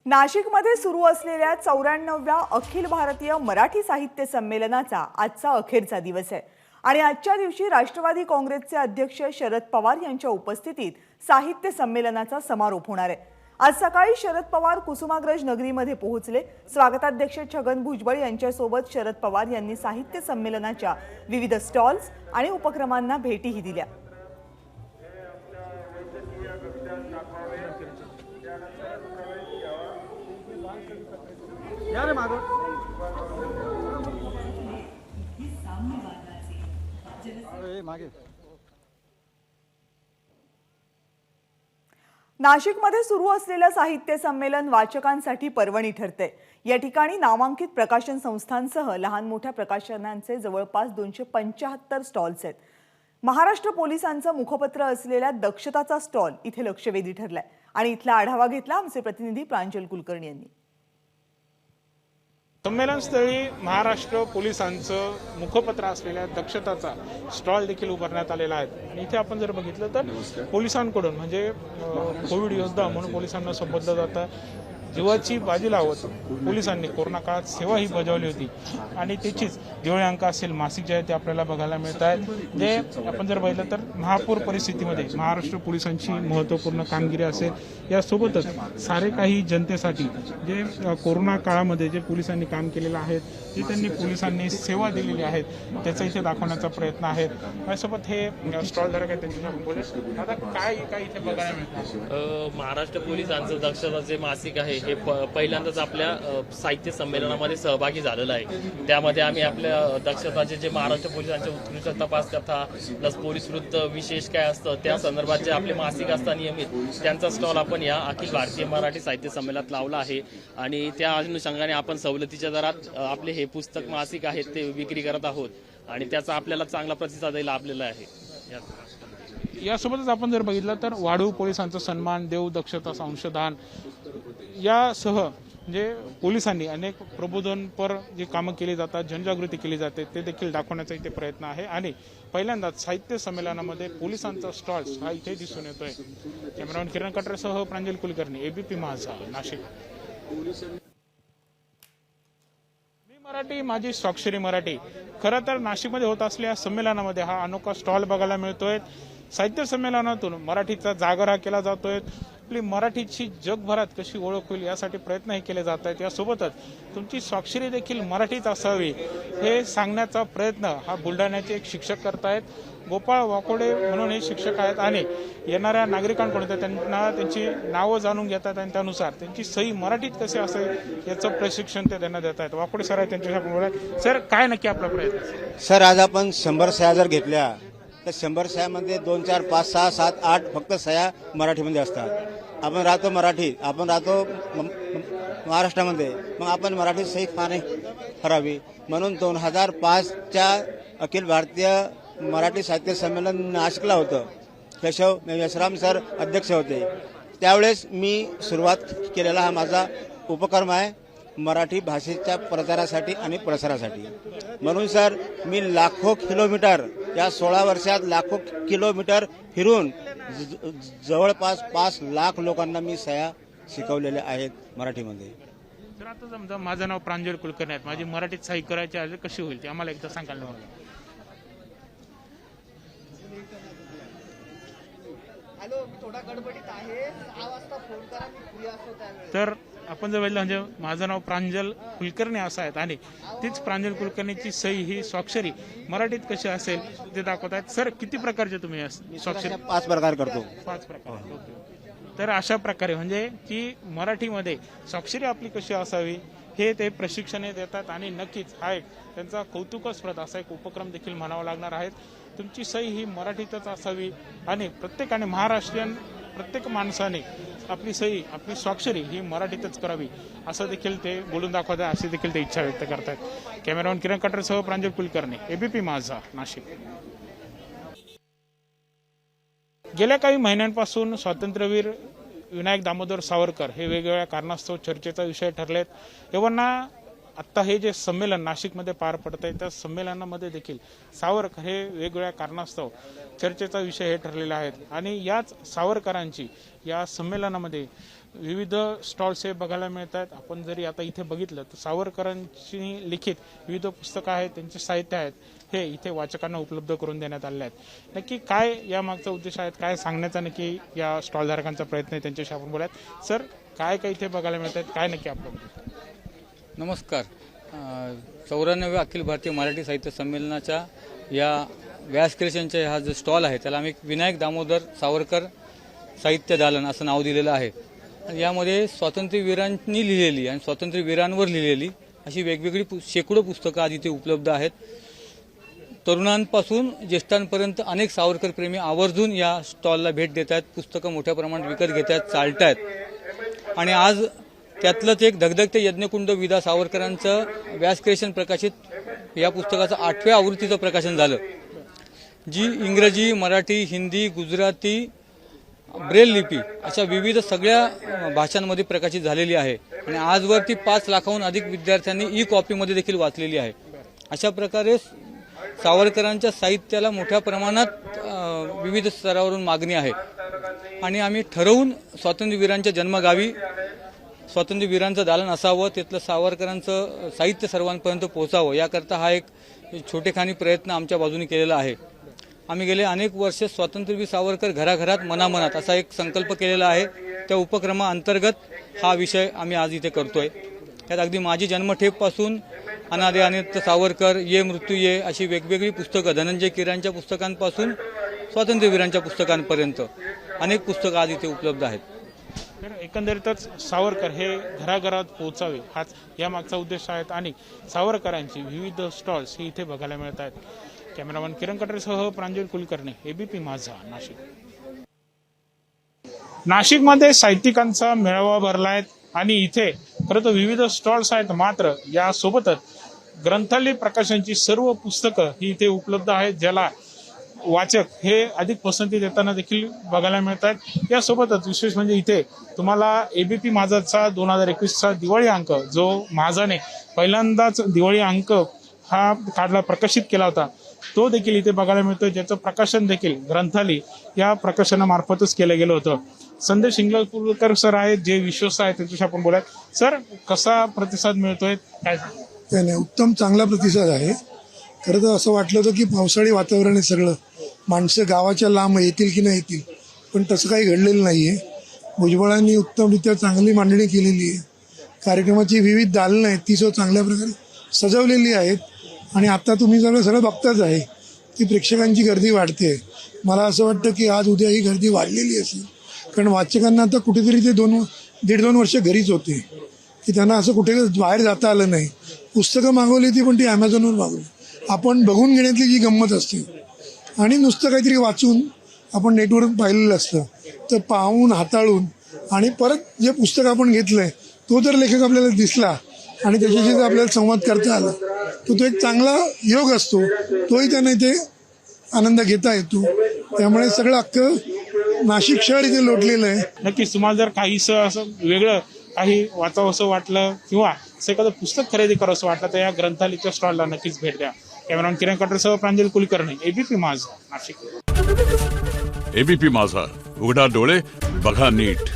नाशिकमध्ये सुरू असलेल्या 94व्या अखिल भारतीय मराठी साहित्य संमेलनाचा आजचा अखेरचा दिवस आहे आणि आजच्या दिवशी राष्ट्रवादी काँग्रेसचे अध्यक्ष शरद पवार यांच्या उपस्थितीत साहित्य संमेलनाचा समारोप होणार आहे। आज सकाळी शरद पवार कुसुमाग्रज नगरीमध्ये पोहोचले। स्वागताध्यक्ष छगन भुजबळ यांच्यासोबत शरद पवार यांनी साहित्य संमेलनाच्या विविध स्टॉल्स आणि उपक्रमांना भेटीही दिल्या। नाशिकमध्ये सुरू असलेलं साहित्य संमेलन वाचकांसाठी पर्वणी ठरते। या ठिकाणी नामांकित प्रकाशन संस्थांसह लहान मोठ्या प्रकाशनांचे जवळपास 275 स्टॉल्स आहेत। महाराष्ट्र पोलिसांचं मुखपत्र असलेल्या दक्षताचा स्टॉल इथे लक्षवेधी ठरलाय आणि इथला आढावा घेतला आमचे प्रतिनिधी प्रांजल कुलकर्णी यांनी। संमेलनस्थळी महाराष्ट्र पोलिसांचं मुखपत्र असलेल्या दक्षताचा स्टॉल देखील उभारण्यात आलेला आहे आणि इथे आपण जर बघितलं तर पोलिसांकडून म्हणजे कोविड योद्धा म्हणून पोलिसांना संबोधलं जातं। जीवाची बाजी लावत पोलिसांनी कोरोना काळात सेवा ही बजावली होती आणि त्याचीच दिवाळी अंक असेल मासिक जे आहे ते आपल्याला बघायला मिळत आहेत। जे आपण जर बघितलं तर महापूर परिस्थितीमध्ये महाराष्ट्र पोलिसांची महत्त्वपूर्ण कामगिरी असेल, यासोबतच सारे काही जनतेसाठी जे कोरोना काळामध्ये जे पोलिसांनी काम केलेलं आहे, जे त्यांनी पोलिसांनी सेवा दिलेली आहे त्याचा इथे दाखवण्याचा प्रयत्न आहे। यासोबत हे स्टॉलधारक आहेत त्यांच्याशी बोलू। आता काय इथे बघायला मिळतं? महाराष्ट्र पोलिसांचं दक्षताचे मासिक आहे हे पहिल्यांदाच आपल्या साहित्य संमेलनामध्ये सहभागी झालेलं आहे। त्यामध्ये आम्ही आपल्या दक्षताचे जे महाराष्ट्र पोलिसांचे उत्कृष्ट तपास कथा प्लस पोलीस वृत्त विशेष काय असतं त्या संदर्भात जे आपले मासिक असतात नियमित त्यांचा स्टॉल आपण या अखिल भारतीय मराठी साहित्य संमेलनात लावला आहे आणि त्या अनुषंगाने आपण सवलतीच्या दरात आपले हे पुस्तक मासिक आहेत ते विक्री करत आहोत आणि त्याचा आपल्याला चांगला प्रतिसाद लाभलेला आहे। यासोबतच आपण जर बघितलं तर वाढू पोलिसांचा सन्मान, देव दक्षता संशोधन यासह जे पोलिसांनी अनेक प्रबोधनपर जे कामं केली जातात, जनजागृती केली जाते ते देखील दाखवण्याचा इथे प्रयत्न आहे आणि पहिल्यांदाच साहित्य संमेलनामध्ये पोलिसांचा स्टॉल्स हा इथे दिसून येतोय। कॅमेरामॅन किरण कटरेसह प्रांजल कुलकर्णी, एबीपी माझा, नाशिक। मी मराठी माझी स्वाक्षरी मराठी। खरं तर नाशिकमध्ये होत असलेल्या संमेलनामध्ये हा अनोखा स्टॉल बघायला मिळतोय। साहित्य संमेलनातून मराठीचा जागर हा केला जातोय। आपली मराठीची जगभरात कशी ओळख होईल यासाठी प्रयत्नही केले जात आहेत। यासोबतच तुमची स्वाक्षरी देखील मराठीत असावी हे सांगण्याचा प्रयत्न हा बुलढाण्याचे एक शिक्षक करतायत। गोपाळ वाकोडे म्हणून हे शिक्षक आहेत आणि येणाऱ्या नागरिकांकडून त्यांना त्यांची नावं जाणून घेतात आणि त्यानुसार त्यांची सही मराठीत कशी असेल याचं प्रशिक्षण ते त्यांना देत आहेत। वाकोडे सर आहेत त्यांच्याशी आपण बोलूया। सर, काय नक्की आपला प्रयत्न? सर, आज आपण 100 सह्या जर घेतल्या तर 100 सह्यामध्ये 2, 4, 5, 6, 7, 8 फक्त सह्या मराठीमध्ये असतात। आपण राहतो मराठी, आपण राहतो महाराष्ट्रामध्ये, मग आपण मराठी सही फार करावी म्हणून 2005च्या अखिल भारतीय मराठी साहित्य संमेलन नाशिकला होतं। केशव यशराम सर अध्यक्ष होते। त्यावेळेस मी सुरुवात केलेला हा माझा उपक्रम आहे मराठी भाषेच्या प्रचारासाठी आणि प्रसारासाठी। म्हणून सर मी लाखो किलोमीटर या 16 वर्षात लाखो किलोमीटर फिरून जवळपास 5 लाख लोकांना मी सह्या शिकवलेल्या आहेत मराठीमध्ये। तर आता समजा माझं नाव प्रांजल कुलकर्णी आहे, माझी मराठीत सही करायची आहे कशी होईल ते आम्हाला एकदा सांगायला हवं। थोडा गडबडीत आहे, 6 वाजता फोन करा, मी फ्री असतो त्यावेळेस। तर आपण जर बघितलं म्हणजे माझं नाव प्रांजल कुलकर्णी असं आहे आणि तीच प्रांजल कुलकर्णीची सही ही स्वाक्षरी मराठीत कशी असेल ते दाखवत आहेत। सर, किती प्रकारचे तुम्ही स्वाक्षरी? 5 प्रकार करतो। 5 प्रकार। तर अशा प्रकारे म्हणजे की मराठीमध्ये स्वाक्षरी आपली कशी असावी हे ते प्रशिक्षण देतात आणि नक्कीच हा एक त्यांचा कौतुकास्पद असा एक उपक्रम देखील म्हणावा लागणार आहे। तुमची सही ही मराठीतच असावी आणि प्रत्येकाने महाराष्ट्रीयन प्रत्येक माणसाने आपली सही आपली स्वाक्षरी ही मराठीतच करावी असं देखील ते बोलून दाखवत आहे, अशी देखील ते इच्छा व्यक्त करतात। कॅमेरामॅन किरण कटरेसह प्रांजल कुलकर्णी, एबीपी माझा, नाशिक। गेल्या काही महिन्यांपासून स्वातंत्र्यवीर विनायक दामोदर सावरकर हे वेगवेगळ्या कारणास्तव चर्चेचा विषय ठरलेत। एवढा आता हे जे संमेलन नाशिकमध्ये पार पडत आहे त्या संमेलनामध्ये देखील सावरकर हे वेगवेगळ्या कारणास्तव चर्चेचा विषय हे ठरलेला आहे आणि याच सावरकरांची या संमेलनामध्ये विविध स्टॉल्स हे बघायला मिळत आहेत. आपण जरी आता इथे बघितलं तर सावरकरांची लिखित विविध पुस्तकं आहेत, त्यांचे साहित्य आहेत, हे इथे वाचकांना उपलब्ध करून देण्यात आले आहेत. नक्की काय या मागचा उद्देश आहे, काय सांगण्याचा नक्की या स्टॉलधारकांचा प्रयत्न आहे, त्यांच्याशी आपण बोलायत. सर, काय काय इथे बघायला मिळत आहेत, काय नक्की आपण नमस्कार. 94व्या अखिल भारतीय मराठी साहित्य संमेलनाच्या या व्यास क्रिएशनचा हा जो स्टॉल आहे त्याला आम्ही विनायक दामोदर सावरकर साहित्य दालन असं नाव दिलेलं आहे. आणि यामध्ये स्वातंत्र्यवीरांनी लिहिलेली आणि स्वातंत्र्यवीरांवर लिहिलेली अशी वेगवेगळी शेकडो पुस्तकं आज इथे उपलब्ध आहेत. तरुणांपासून ज्येष्ठांपर्यंत अनेक सावरकर प्रेमी आवर्जून या स्टॉलला भेट देत आहेत, पुस्तकं मोठ्या प्रमाणात विकत घेत आहेत, चालत आहेत. आणि आज त्यातलंच एक धगधगते यज्ञकुंड विदा सावरकरांचं व्यास क्रिएशन प्रकाशित या पुस्तकाचं 8व्या आवृत्तीचं प्रकाशन झालं, जी इंग्रजी, मराठी, हिंदी, गुजराती, ब्रेल लिपी अशा विविध सगळ्या भाषांमध्ये प्रकाशित झालेली आहे. आणि आजवर ती 5 लाखाहून अधिक विद्यार्थ्यांनी ई कॉपीमध्ये देखील वाचलेली आहे. अशा प्रकारे सावरकरांच्या साहित्याला मोठ्या प्रमाणात विविध स्तरावरून मागणी आहे. आणि आम्ही ठरवून स्वातंत्र्यवीरांच्या जन्मगावी स्वातंत्र्यवीरांचं दालन असावं, तिथलं सावरकरांचं साहित्य सर्वांपर्यंत पोहोचावं, याकरता हा एक छोटेखानी प्रयत्न आमच्या बाजूने केलेला आहे. आम्ही गेले अनेक वर्ष स्वातंत्र्यवीर सावरकर घराघरात मनामनात असा एक संकल्प केलेला आहे. त्या उपक्रमाअंतर्गत हा विषय आम्ही आज इथे करतोय. त्यात अगदी माझी जन्मठेपपासून अनादे अनंत सावरकर, ये मृत्यू ये अशी वेगवेगळी पुस्तकं, धनंजय कीरांच्या पुस्तकांपासून स्वातंत्र्यवीरांच्या पुस्तकांपर्यंत अनेक पुस्तकं आज इथे उपलब्ध आहेत. तर एकंदरीतच सावरकर हे घराघरात पोहोचावे हाच या मागचा उद्देश आहे. आणि सावरकरांची विविध स्टॉल्स हे इथे बघायला मिळत आहेत. कॅमेरामन किरण कटरेसह प्रांजल कुलकर्णी, एबीपी माझा, नाशिक. नाशिकमध्ये साहित्यिकांचा मेळावा भरलाय आणि इथे खरं तर विविध स्टॉल्स आहेत, मात्र यासोबतच ग्रंथालय प्रकाशनची सर्व पुस्तकं ही इथे उपलब्ध आहेत, ज्याला वाचक हे अधिक पसंती देताना देखील बघायला मिळतात. यासोबतच विशेष म्हणजे इथे तुम्हाला एबीपी माझाचा 2021चा दिवाळी अंक, जो माझाने पहिल्यांदाच दिवाळी अंक हा काढला, प्रकाशित केला होता, तो देखील इथे बघायला मिळतो, ज्याचं प्रकाशन देखील ग्रंथालय या प्रकाशनामार्फतच केलं गेलं होतं. संदेश इंगळकर सर आहेत, जे विश्वस्त आहेत, त्यांच्याशी आपण बोलाय. सर, कसा प्रतिसाद मिळतोय, काय? नाही, उत्तम चांगला प्रतिसाद आहे. खरं तर असं वाटलं होतं की पावसाळी वातावरण आहे सगळं, माणसं गावाच्या लांब येतील की नाही येतील, पण तसं काही घडलेलं नाही आहे. भुजबळांनी उत्तमरित्या चांगली मांडणी केलेली आहे. कार्यक्रमाची विविध दालनं आहेत, ती चांगल्या प्रकारे सजवलेली आहेत. आणि आता तुम्ही सगळं बघताच आहे की प्रेक्षकांची गर्दी वाढते. मला असं वाटतं की आज उद्या ही गर्दी वाढलेली असेल, कारण वाचकांना आता कुठेतरी ते 1.5-2 वर्ष घरीच होते की त्यांना असं कुठे बाहेर जाता आलं नाही. पुस्तकं मागवली ती, पण ती ॲमेझॉनवर मागवली. आपण बघून घेण्यातली जी गंमत असते आणि नुसतं काहीतरी वाचून आपण नेटवर पाहिलेलं असतं, तर पाहून हाताळून आणि परत जे पुस्तक आपण घेतलंय तो जर लेखक आपल्याला दिसला आणि त्याच्याशी जर आपल्याला संवाद करता आला, तर तो एक चांगला योग असतो. तोही त्यांना इथे आनंद घेता येतो. त्यामुळे सगळं अख्खं नाशिक शहर इथे लोटलेलं आहे. नक्कीच तुम्हाला जर काहीसं असं वेगळं काही वाचावं असं वाटलं किंवा असं एखादं पुस्तक खरेदी करावं असं वाटलं, तर या ग्रंथालयाच्या स्टॉलला नक्कीच भेट द्या. कॅमेरामन किरण कटरेसह प्रांजल कुलकर्णी, एबीपी माझा, नाशिक. एबीपी माझा, उघडा डोळे बघा नीट.